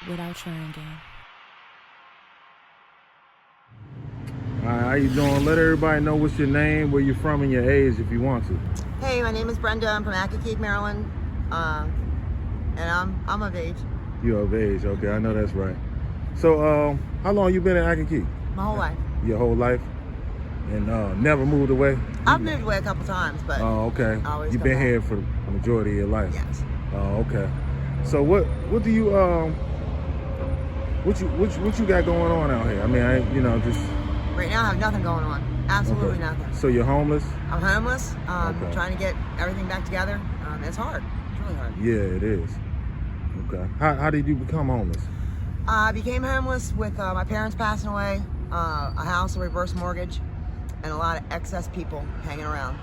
without trying again. How you doing? Let everybody know what's your name, where you're from, and your age if you want to. Hey, my name is Brenda. I'm from Accokeek, Maryland, and I'm of age. You're of age, okay? I know that's right. So, how long you been in Accokeek? My whole life. Your whole life, and never moved away. I've moved away a couple times, but oh, okay. You've been here for the majority of your life. Yes. Oh, okay. So what do you what you got going on out here? I mean, just right now I have nothing going on. Absolutely nothing. So you're homeless? I'm homeless. Trying to get everything back together. It's hard. It's really hard. Yeah, it is. Okay. How did you become homeless? I became homeless with my parents passing away, a house, a reverse mortgage, and a lot of excess people hanging around.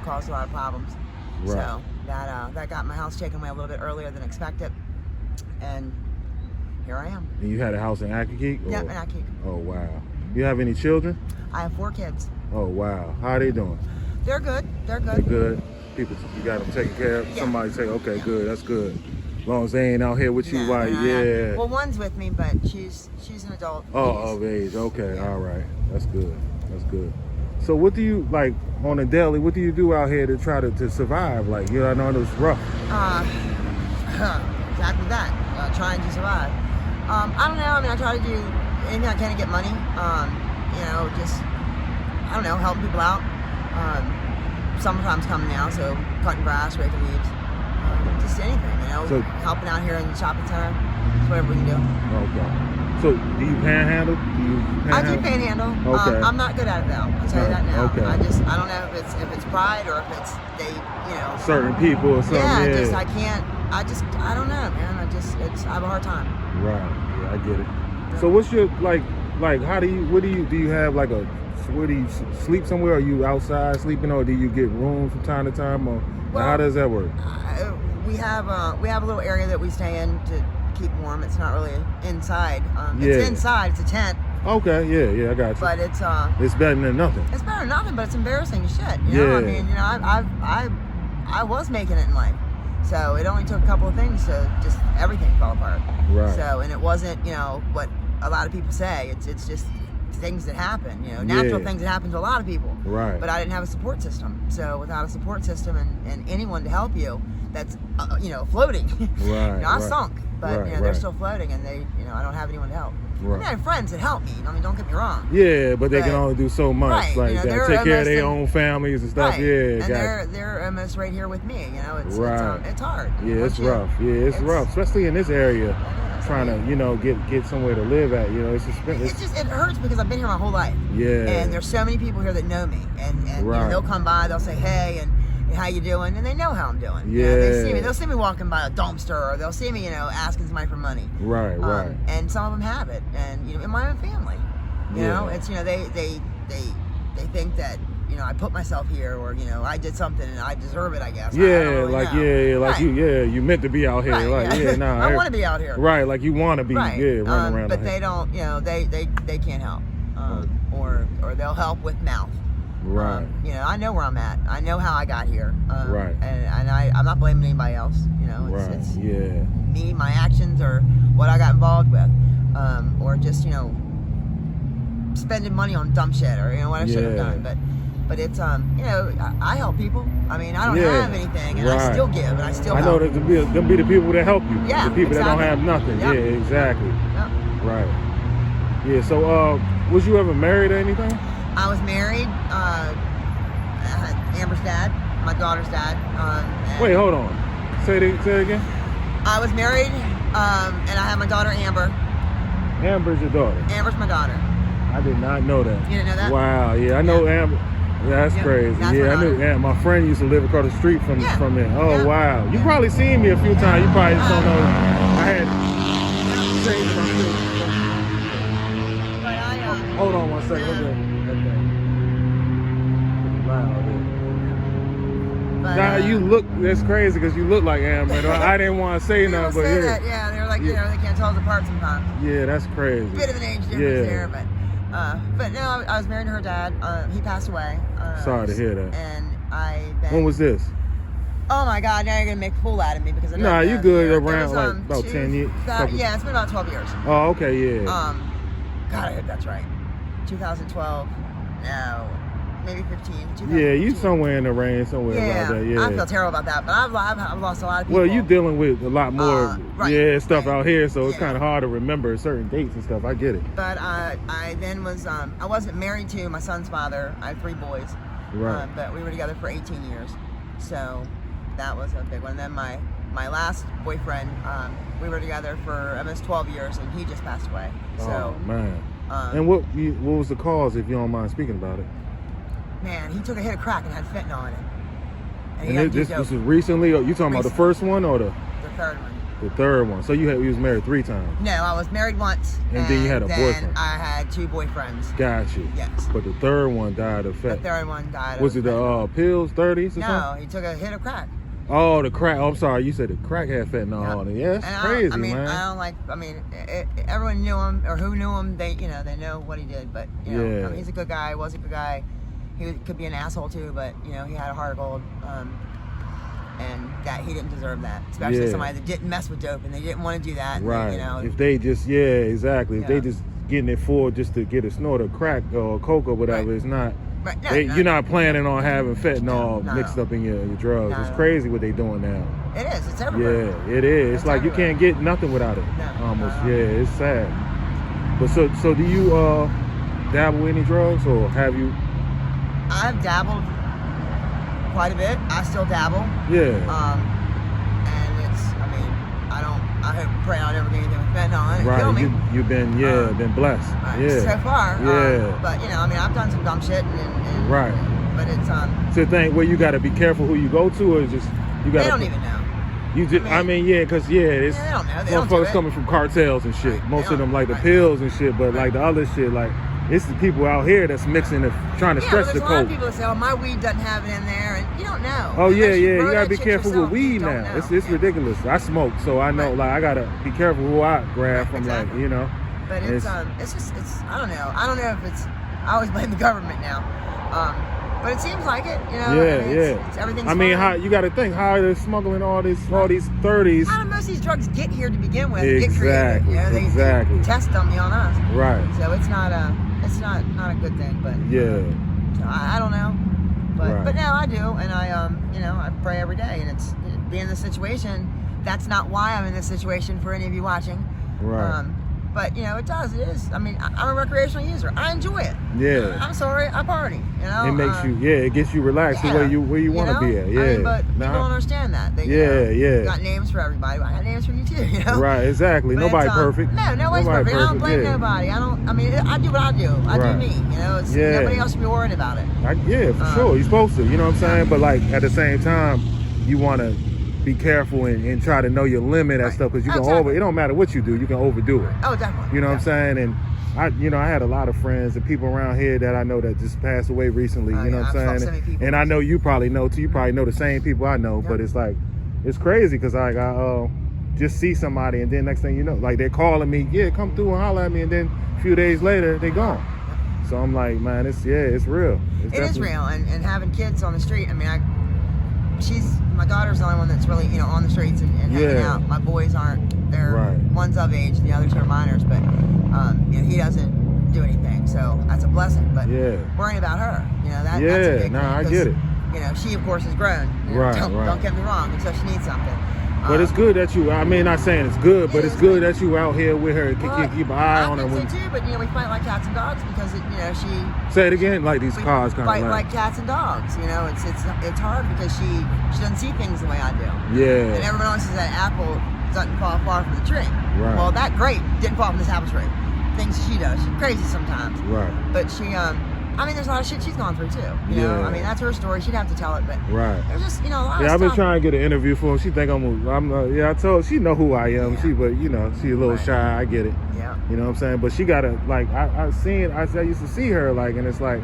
Caused a lot of problems. Right. So that got my house taken away a little bit earlier than expected, and here I am. And you had a house in Accokeek? Yep, in Accokeek. Oh, wow. You have any children? I have 4 kids. Oh, wow. How are they doing? They're good. They're good. They're good? People, you got them taken care of? Yeah. Somebody say, okay, good, that's good. As long as they ain't out here with you, No, like, no. yeah. Well, one's with me, but she's an adult. Oh, of age. Okay, Yeah. all right. That's good. That's good. So what do you, like, on a daily, what do you do out here to try to survive? Like, I know it's rough. Exactly that. Trying to survive. I don't know. I mean, I try to do anything I can to get money. Just, I don't know, helping people out. Summertime's coming now, so cutting grass, raking leaves. Just anything, So- helping out here in the shopping center. Just whatever we can do. Okay. So do you panhandle? I do panhandle. Okay. I'm not good at it though. I'll tell you that now. Okay. I don't know if it's pride or if it's they. Certain people or something. Yeah, I can't. I don't know, man. I have a hard time. Right. Yeah, I get it. So what's your like? How do you have like a? Where do you sleep somewhere? Are you outside sleeping, or do you get rooms from time to time, or how does that work? We have a little area that we stay in to keep warm. It's not really inside. Yeah. It's inside. It's a tent. Okay. Yeah, I got you. But it's better than nothing. It's better than nothing, but it's embarrassing as shit. You know? I mean, I was making it in life. So it only took a couple of things to just everything fell apart. Right. So, and it wasn't, what a lot of people say. It's just things that happen, natural things that happen to a lot of people. Right. But I didn't have a support system. So without a support system and anyone to help you, that's, floating. Right. I sunk, but they're right. still floating, and they, I don't have anyone to help. Right. I have friends that help me. I mean, don't get me wrong. Yeah, but they can only do so much. Right, Like that. they're Take care of almost their own families and stuff. Right. Yeah, and they're almost right here with me. It's hard. Yeah, it's rough. Yeah, it's rough, especially in this area. Trying to, get somewhere to live at. It hurts because I've been here my whole life. Yeah. And there's so many people here that know me, and they'll come by, they'll say hey, and how you doing, and they know how I'm doing. Yeah. They'll see me walking by a dumpster, or they'll see me, asking somebody for money. Right. And some of them have it, and in my own family, it's they think that I put myself here, or I did something and I deserve it, I guess. Yeah, I don't really know. Right. you meant to be out here. Right, I want to be out here. Right, like you want to be, right. running around. But they don't, they can't help, or they'll help with mouth. Right. I know where I'm at. I know how I got here. Right. And I'm not blaming anybody else. It's Yeah. me, my actions, or what I got involved with, or just spending money on dumb shit, or what I should have done. But it's I help people. I mean, I don't have anything, and I still give, and I still help. I know that them be the people that help you. Yeah, the people that don't have nothing. Yep. Yeah, exactly. Yep. Right. Yeah. So, was you ever married or anything? I was married. I had Amber's dad, my daughter's dad. Wait, hold on. Say it again. I was married, and I had my daughter Amber. Amber's your daughter. Amber's my daughter. I did not know that. You didn't know that? Wow. Yeah, I know Amber. That's crazy. That's I knew. daughter. Yeah, my friend used to live across the street from there. Oh, Yeah. wow. You probably seen me a few times. You probably just don't know. I had changed my But I, Hold on one second. Look at that thing. Loud. but, Now you look. That's crazy because you look like Amber. I didn't want to say people nothing, but say yeah. that, yeah, they're like, they can't tell us apart sometimes. Yeah, that's crazy. Bit of an age difference there, but no, I was married to her dad. He passed away. Sorry to hear that. And When was this? Oh my God! Now you're gonna make a fool out of me because I don't Nah, know you the good year. around was, like about 10 years. Yeah, it's been about 12 years. Oh, okay, yeah. God, I hope that's right. 2012. No, maybe 15. Yeah, you somewhere in the range, somewhere about that. Yeah. I feel terrible about that, but I've lost a lot of people. Well, you dealing with a lot more, stuff out here, so it's Yeah. kind of hard to remember certain dates and stuff. I get it. But I then was I wasn't married to my son's father. I had 3 boys. Right. But we were together for 18 years, so that was a big one. And then my last boyfriend, we were together for almost 12 years, and he just passed away. So, oh man. And what was the cause, if you don't mind speaking about it? Man, he took a hit of crack and had fentanyl in it. And this was recently? Or you talking about the first one or the third one? The third one. So you was married 3 times. No, I was married once. And then you had a boyfriend. I had 2 boyfriends. Got you. Yes. But the third one died of fat. The third one died of Was it the pills, 30s or No, something? he took a hit of crack. Oh, the crack. Oh, I'm sorry. You said the crack had fentanyl on it. Yeah, that's crazy, man. I don't like. I mean, everyone knew him, or who knew him. They know what he did. But I mean, he's a good guy. Was a good guy. He could be an asshole too, but he had a heart of gold. And that he didn't deserve that, especially somebody that didn't mess with dope and they didn't want to do that. Right. And, if they just exactly. If they just getting it for just to get a snort of crack or coke or whatever, it's not. Right. No, you're not planning on having fentanyl mixed up in your drugs. It's crazy what they doing now. It is. It's everywhere. Yeah, it is. It's like everywhere. You can't get nothing without it. No, almost. Yeah, it's sad. But so do you dabble in any drugs or have you? I've dabbled quite a bit. I still dabble. Yeah. And it's. I mean, I hope and pray I don't ever get anything with fentanyl and kill me. You've been been blessed. So far. Yeah. But I mean, I've done some dumb shit and right. But it's So the thing where you got to be careful who you go to, or just you got. They don't even know. You just, I mean, it's they don't know. They motherfuckers coming from cartels and shit. Most of them like the pills and shit, but like the other shit, like it's the people out here that's mixing it, trying to stretch the coke. coke. A lot of people that say, "Oh, my weed doesn't have it in there," and you don't know. Oh yeah, you gotta be careful with weed now. It's ridiculous. I smoke, so I know. Like I gotta be careful who I grab from. Exactly. Like But it's just I don't know. I don't know if it's. I always blame the government now. But it seems like it, It's everything's fine. How you got to think how they're smoggling all these 30s. How do most of these drugs get here to begin with? Exactly. Get created? They test them on us. Right. So it's not a good thing. But so I don't know. But now I do, and I pray every day, and it's being in this situation. That's not why I'm in this situation for any of you watching. Right. But it is. I mean, I'm a recreational user. I enjoy it. Yeah. I'm sorry, I party. It makes you. It gets you relaxed where you want to be at. Yeah. I mean, but people don't understand that. They, got names for everybody. I got names for you too. Right. Exactly. But nobody perfect. No, nobody's perfect. I don't blame nobody. I mean, I do what I do. I do me. It's nobody else should be worried about it. For sure. You're supposed to. You know what I'm saying? But like at the same time, you want to be careful and try to know your limit and stuff, because you can it don't matter what you do, you can overdo it. Oh, definitely. You know what I'm saying? And I had a lot of friends and people around here that I know that just passed away recently. You know what I'm saying? And I know you probably know too. You probably know the same people I know. But it's like, it's crazy because I just see somebody and then next thing you know, like they're calling me, come through and holler at me, and then a few days later they gone. So I'm like, man, it's real. It is real. And having kids on the street, I mean, my daughter's the only one that's really, on the streets and hanging out. My boys aren't. They're one's of age, the other 2 are minors, but he doesn't do anything, so that's a blessing. But worrying about her, that's a big thing. I get it. She of course is grown. Don't get me wrong, until she needs something. But it's good that you. I mean, not saying it's good, but it's good that you out here with her. Keep an eye on her. I think so too, but we fight like cats and dogs because she. Say it again, like these cars kind of fight like cats and dogs. It's hard because she doesn't see things the way I do. Yeah. And everyone else says that apple doesn't fall far from the tree. Right. Well, that grape didn't fall from this apple tree. Things she does, she's crazy sometimes. Right. But she I mean, there's a lot of shit she's gone through too. I mean, that's her story. She'd have to tell it, but there's just a lot of stuff. I've been trying to get an interview for her. She think I told her, she know who I am. She a little shy. I get it. Yeah. You know what I'm saying? But she gotta I used to see her and it's like,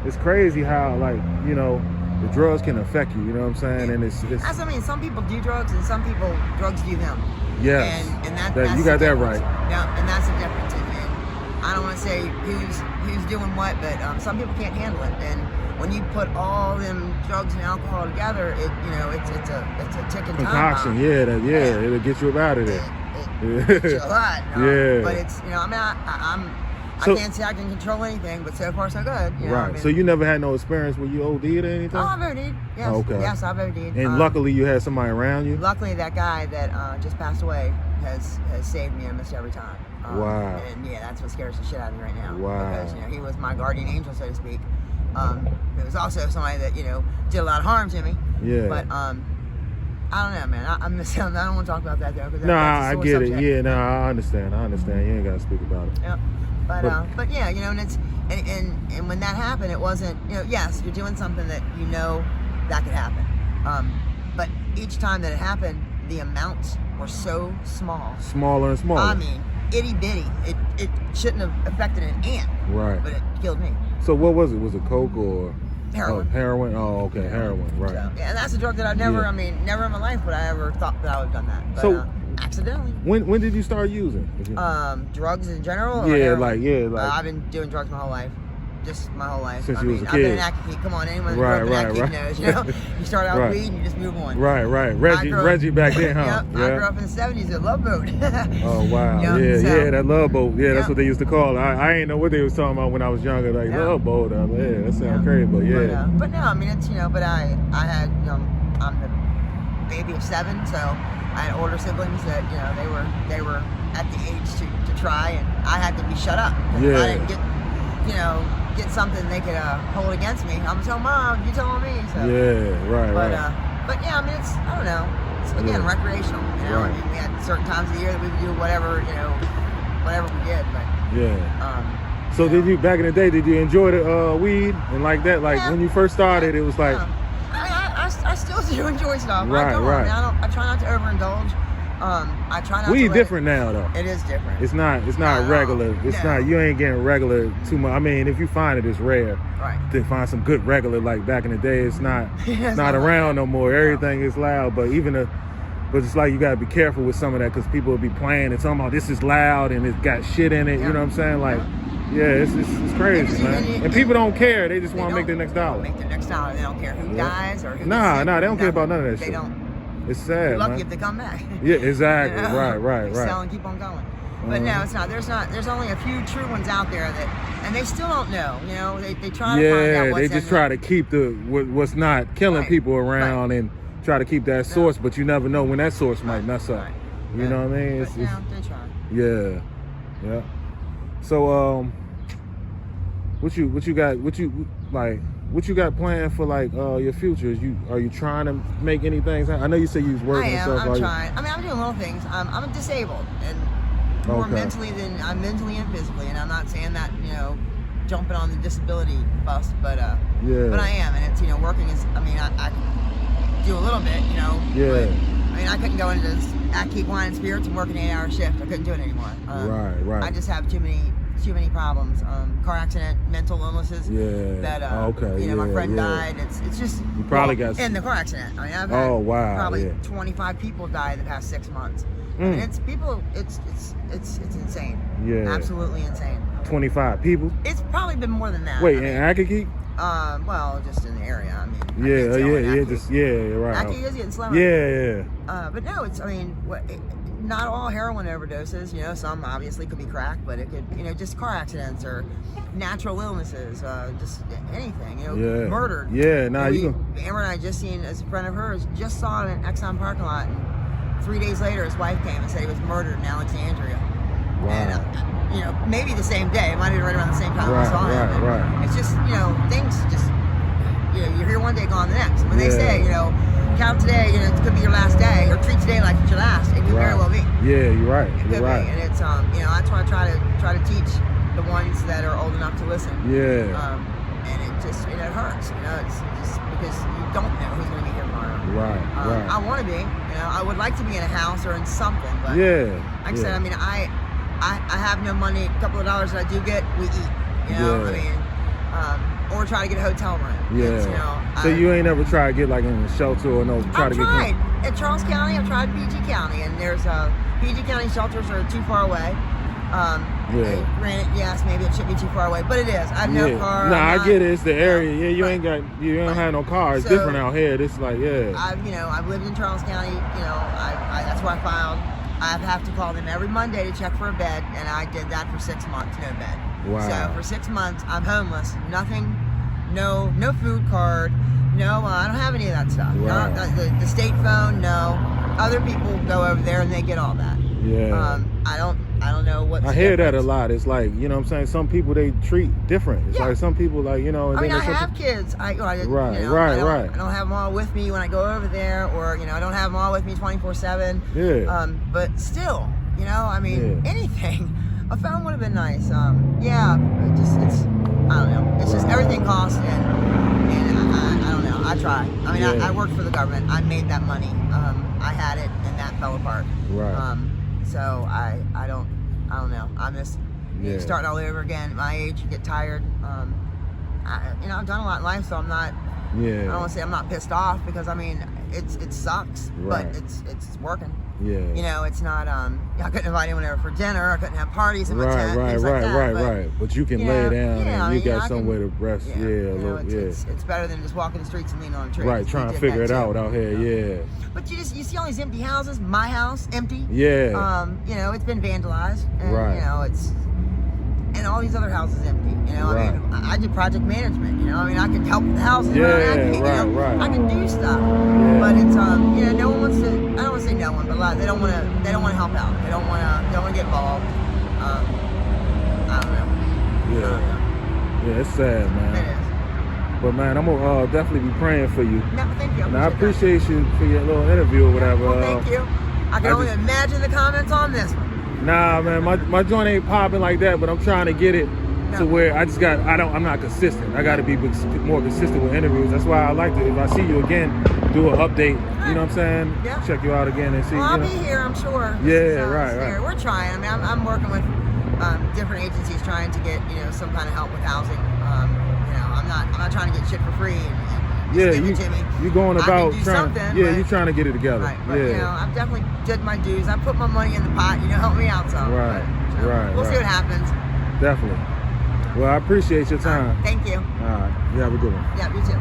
it's crazy how the drugs can affect you. You know what I'm saying? And it's. That's what I mean. Some people do drugs, and some people drugs do them. Yes. And that's you got that right. Yeah, and that's the difference. I don't want to say who's doing what, but some people can't handle it, and when you put all them drugs and alcohol together, it's a ticking time concoction. bomb. Yeah, it'll get you up out of there. It gets you a lot. Yeah. But it's I can't say I can control anything, but so far so good. Right. So you never had no experience where you OD'd or anything? Oh, I've OD'd. Yes. Okay. Yes, I've OD'd. And luckily you had somebody around you? Luckily that guy that just passed away has saved me almost every time. Wow. And yeah, that's what scares the shit out of me right now. Wow. Because, he was my guardian angel, so to speak. It was also somebody that, did a lot of harm to me. Yeah. But, I don't know, man. I miss him. I don't want to talk about that, though. I get it. Yeah, I understand. You ain't got to speak about it. Yep. But yeah, and it's and when that happened, it wasn't, yes, you're doing something that that could happen. But each time that it happened, the amounts were so small. Smaller and smaller. I mean, itty bitty. It shouldn't have affected an ant. Right. But it killed me. So what was it? Was it coke or heroin? Heroin. Oh, okay, heroin. Right. So, yeah, and that's a drug that I've never. Never in my life would I ever thought that I would have done that. But, so accidentally. When did you start using? Drugs in general. I've been doing drugs my whole life. Just my whole life. Since you was a kid. I've been an active kid. Come on, anyone who grew up an active knows. You start out with weed and you just move on. Right. Reggie back then, huh? Yep. I grew up in the 70s at Love Boat. Oh wow. That Love Boat. Yeah, that's what they used to call it. I ain't know what they was talking about when I was younger. Like Love Boat. That sounds crazy, but yeah. But no, it's but I had I'm the baby of 7, so I had older siblings that they were at the age to try, and I had to be shut up. Yeah. I didn't get something they could hold against me. I'm gonna tell Mom, you telling me. So. Yeah, right. But yeah, it's I don't know. It's again recreational. Right. We had certain times of the year that we would do whatever whatever we did. But yeah. So did you back in the day? Did you enjoy the weed and like that? Like when you first started, it was like. I still do enjoy stuff. Right. I try not to overindulge. I try not. Weed different now though. It is different. It's not regular. It's not. You ain't getting regular too much. If you find it's rare. Right. To find some good regular like back in the day, it's not not around no more. Everything is loud, but but it's like you gotta be careful with some of that because people will be playing and talking about this is loud and it's got shit in it. You know what I'm saying? Like, it's crazy, man. And people don't care. They just want to make their next dollar. Make their next dollar. They don't care who dies or who. Nah, they don't care about none of that shit. They don't. It's sad, You're lucky man. if they come back. Yeah, exactly. Right. Sell and keep on going. But no, it's not. There's only a few true ones out there and they still don't know. They try to find out what's they just try to keep what's not killing people around and try to keep that source, but you never know when that source might mess up. You know what I mean? They try. Yeah. So what you got planned for like your future? Are you trying to make anything? I know you say you was working and stuff. I'm trying. I'm doing little things. I'm disabled and more mentally and physically, and I'm not saying that jumping on the disability bus, but I am, and it's working is. I do a little bit, But, I couldn't go into this keep wine and spirits and work an 8-hour shift. I couldn't do it anymore. Right. I just have too many problems. Car accident, mental illnesses. Yeah. That my friend died. It's just you probably got in the car accident. I've had probably 25 25 people die in the past 6 months. It's people. It's insane. Yeah. Absolutely insane. 25 people. It's probably been more than that. Wait, in Akakeek? Well, just in the area. Just right. Akakeek is getting slimmer. Yeah. But no, it's. Not all heroin overdoses. Some obviously could be crack, but it could, just car accidents or natural illnesses, just anything. Murdered. Yeah. Amber and I just seen, as a friend of hers, just saw him in an Exxon parking lot, and 3 days later, his wife came and said he was murdered in Alexandria. Wow. And maybe the same day. It might have been right around the same time we saw him. Right. It's just things just you're here one day, gone the next. When they say count today, it could be your last day, or treat today like it's your last. It could very well be. Yeah, you're right. It could be, and it's that's why I try to teach the ones that are old enough to listen. Yeah. And it hurts. It's just because you don't know who's going to be here tomorrow. Right. I want to be. I would like to be in a house or in something, but like I said, I have no money. A couple of dollars that I do get, we eat. Or try to get a hotel room. Yeah. So you ain't ever tried to get like in a shelter or no? I've tried. At Charles County, I've tried PG County, and there's PG County shelters are too far away. Granted, yes, maybe it should be too far away, but it is. I have no car. Nah, I get it. It's the area. Yeah, you don't have no car. It's different out here. It's like, I've lived in Charles County. That's where I filed. I have to call them every Monday to check for a bed, and I did that for 6 months, no bed. Wow. So for 6 months, I'm homeless. Nothing, no food card. No, I don't have any of that stuff. Wow. The state phone, no. Other people go over there and they get all that. Yeah. I don't know what. I hear that a lot. It's like, you know what I'm saying? Some people, they treat different. It's like some people, like, you know. And I have kids. I don't have them all with me when I go over there, or, I don't have them all with me 24/7. Yeah. But still, anything. A phone would have been nice. I don't know. It's just everything costs, and I don't know. I try. I worked for the government. I made that money. I had it, and that fell apart. Right. So I don't know. I'm just starting all over again. At my age, you get tired. I've done a lot in life, so I'm not. Yeah. I don't want to say I'm not pissed off, because it sucks, but it's working. Yeah. It's not. I couldn't invite anyone over for dinner. I couldn't have parties in my tent. Right. But you can lay down and you got somewhere to rest. It's better than just walking the streets and leaning on a tree. Right, trying to figure it out here. Yeah. But you see all these empty houses. My house empty. Yeah. It's been vandalized. And, Right. And all these other houses empty. Right. I do project management. I can help with the houses. Right. I can do stuff. Yeah. But it's no one wants to. I don't want to say no one, but a lot, they don't want to help out. They don't want to get involved. I don't know. Yeah, it's sad, man. It is. But man, I'm gonna definitely be praying for you. No, thank you. And I appreciate you for your little interview or whatever. Well, thank you. I can only imagine the comments on this one. Nah, man, my joint ain't popping like that, but I'm trying to get it to where I'm not consistent. I got to be more consistent with interviews. That's why I like to, if I see you again, do an update. You know what I'm saying? Yeah. Check you out again and see. Well, I'll be here, I'm sure. Right. We're trying. I'm working with different agencies trying to get some kind of help with housing. I'm not trying to get shit for free and give it to me. You going about trying. You're trying to get it together. Right. But, I've definitely did my dues. I put my money in the pot. Help me out some. Right. We'll see what happens. Definitely. Well, I appreciate your time. Thank you. All right. You have a good one. Yeah, you too.